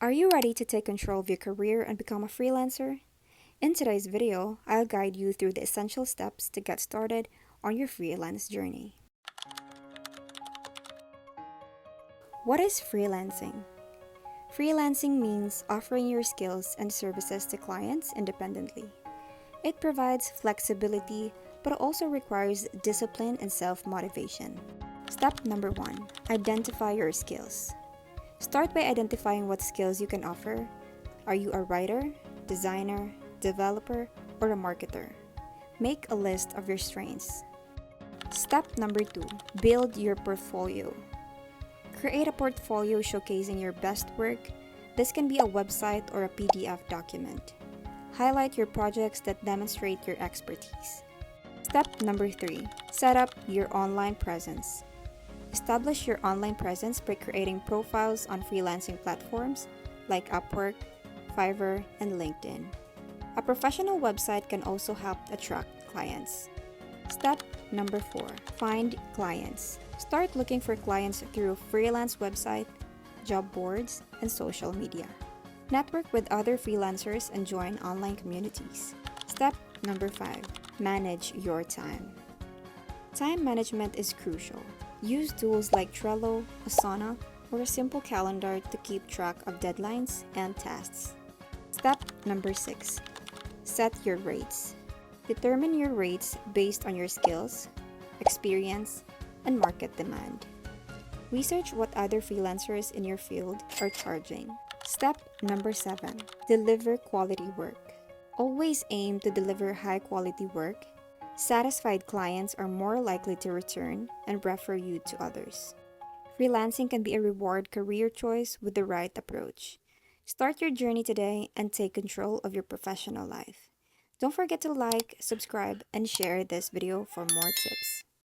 Are you ready to take control of your career and become a freelancer? In today's video, I'll guide you through the essential steps to get started on your freelance journey. What is freelancing? Freelancing means offering your skills and services to clients independently. It provides flexibility, but also requires discipline and self-motivation. Step number 1. Identify your skills. Start by identifying what skills you can offer. Are you a writer, designer, developer, or a marketer? Make a list of your strengths. Step number 2. Build your portfolio. Create a portfolio showcasing your best work. This can be a website or a PDF document. Highlight your projects that demonstrate your expertise. Step number 3. Set up your online presence. Establish your online presence by creating profiles on freelancing platforms like Upwork, Fiverr, and LinkedIn. A professional website can also help attract clients. Step number 4. Find clients. Start looking for clients through freelance website, job boards, and social media. Network with other freelancers and join online communities. Step number 5. Manage your time. Time management is crucial. Use tools like Trello, Asana, or a simple calendar to keep track of deadlines and tasks. Step number 6. Set your rates. Determine your rates based on your skills, experience, and market demand. Research what other freelancers in your field are charging. Step number 7. Deliver quality work. Always aim to deliver high-quality work. Satisfied clients are more likely to return and refer you to others. Freelancing can be a reward career choice with the right approach. Start your journey today and take control of your professional life. Don't forget to like, subscribe, and share this video for more tips.